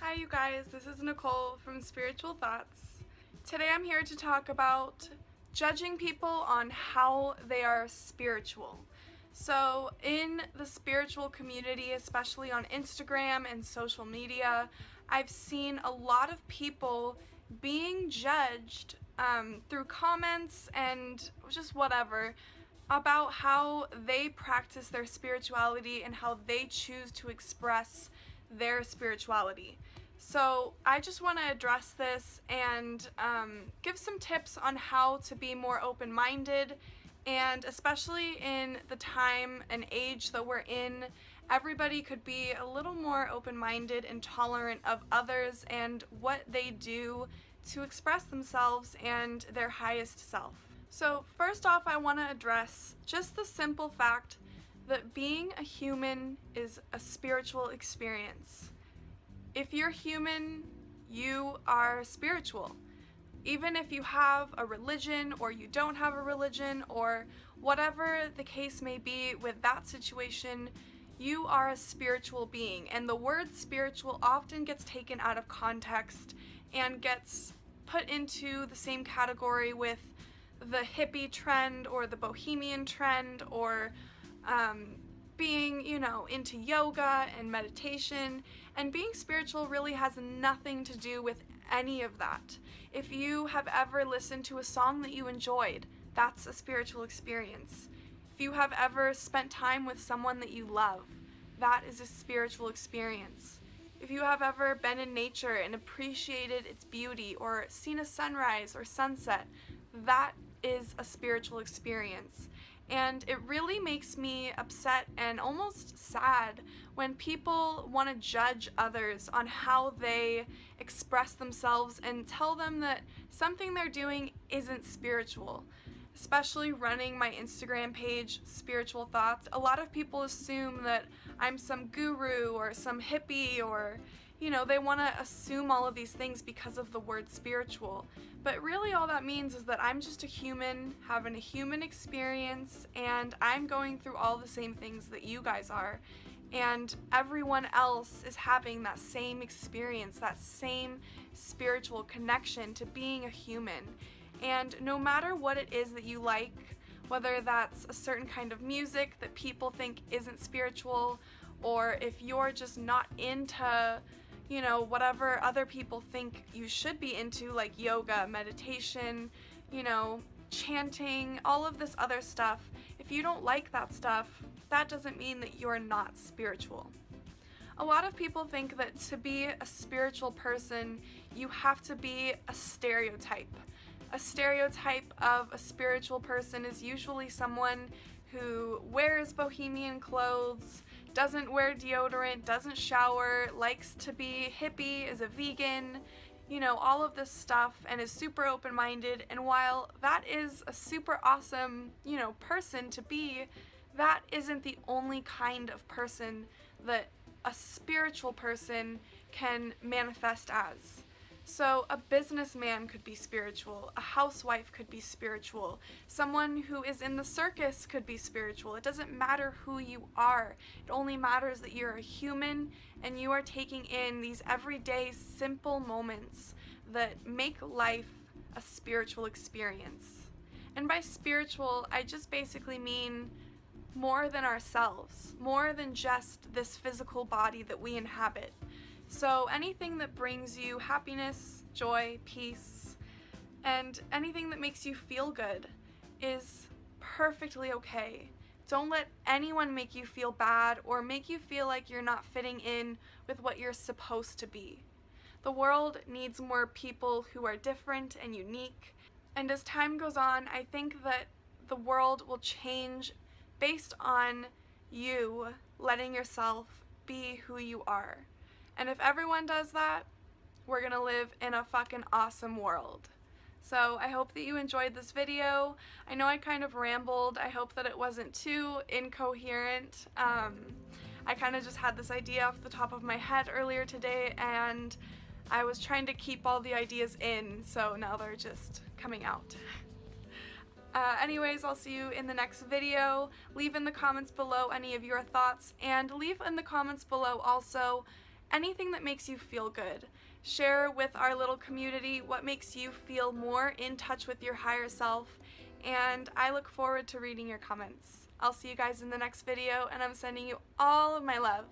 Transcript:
Hi you guys, this is Nicole from Spiritual Thoughts. Today I'm here to talk about judging people on how they are spiritual. So in the spiritual community, especially on Instagram and social media, I've seen a lot of people being judged through comments and just whatever about how they practice their spirituality and how they choose to express their spirituality. So I just want to address this and give some tips on how to be more open-minded, and especially in the time and age that we're in, everybody could be a little more open-minded and tolerant of others and what they do to express themselves and their highest self. So first off, I want to address just the simple fact that being a human is a spiritual experience. If you're human, you are spiritual. Even if you have a religion or you don't have a religion or whatever the case may be with that situation, you are a spiritual being. And the word spiritual often gets taken out of context and gets put into the same category with the hippie trend or the bohemian trend or being, into yoga and meditation, and being spiritual really has nothing to do with any of that. If you have ever listened to a song that you enjoyed, that's a spiritual experience. If you have ever spent time with someone that you love, that is a spiritual experience. If you have ever been in nature and appreciated its beauty or seen a sunrise or sunset, that is a spiritual experience. And it really makes me upset and almost sad when people want to judge others on how they express themselves and tell them that something they're doing isn't spiritual. Especially running my Instagram page, Spiritual Thoughts, a lot of people assume that I'm some guru or some hippie, or they want to assume all of these things because of the word spiritual. But really all that means is that I'm just a human having a human experience, and I'm going through all the same things that you guys are, and everyone else is having that same experience, that same spiritual connection to being a human. And no matter what it is that you like, whether that's a certain kind of music that people think isn't spiritual, or if you're just not into whatever other people think you should be into, like yoga, meditation, chanting, all of this other stuff, if you don't like that stuff, that doesn't mean that you're not spiritual. A lot of people think that to be a spiritual person, you have to be a stereotype. A stereotype of a spiritual person is usually someone who wears bohemian clothes, doesn't wear deodorant, doesn't shower, likes to be hippie, is a vegan, all of this stuff, and is super open-minded. And while that is a super awesome, person to be, that isn't the only kind of person that a spiritual person can manifest as. So a businessman could be spiritual, a housewife could be spiritual, someone who is in the circus could be spiritual. It doesn't matter who you are. It only matters that you're a human and you are taking in these everyday simple moments that make life a spiritual experience. And by spiritual, I just basically mean more than ourselves, more than just this physical body that we inhabit. So anything that brings you happiness, joy, peace, and anything that makes you feel good is perfectly okay. Don't let anyone make you feel bad or make you feel like you're not fitting in with what you're supposed to be. The world needs more people who are different and unique, and as time goes on, I think that the world will change based on you letting yourself be who you are. And if everyone does that, we're gonna live in a fucking awesome world. So I hope that you enjoyed this video. I know I kind of rambled. I hope that it wasn't too incoherent. I kind of just had this idea off the top of my head earlier today, and I was trying to keep all the ideas in, so now they're just coming out. Anyways, I'll see you in the next video. Leave in the comments below any of your thoughts, and leave in the comments below also anything that makes you feel good. Share with our little community what makes you feel more in touch with your higher self, and I look forward to reading your comments. I'll see you guys in the next video, and I'm sending you all of my love.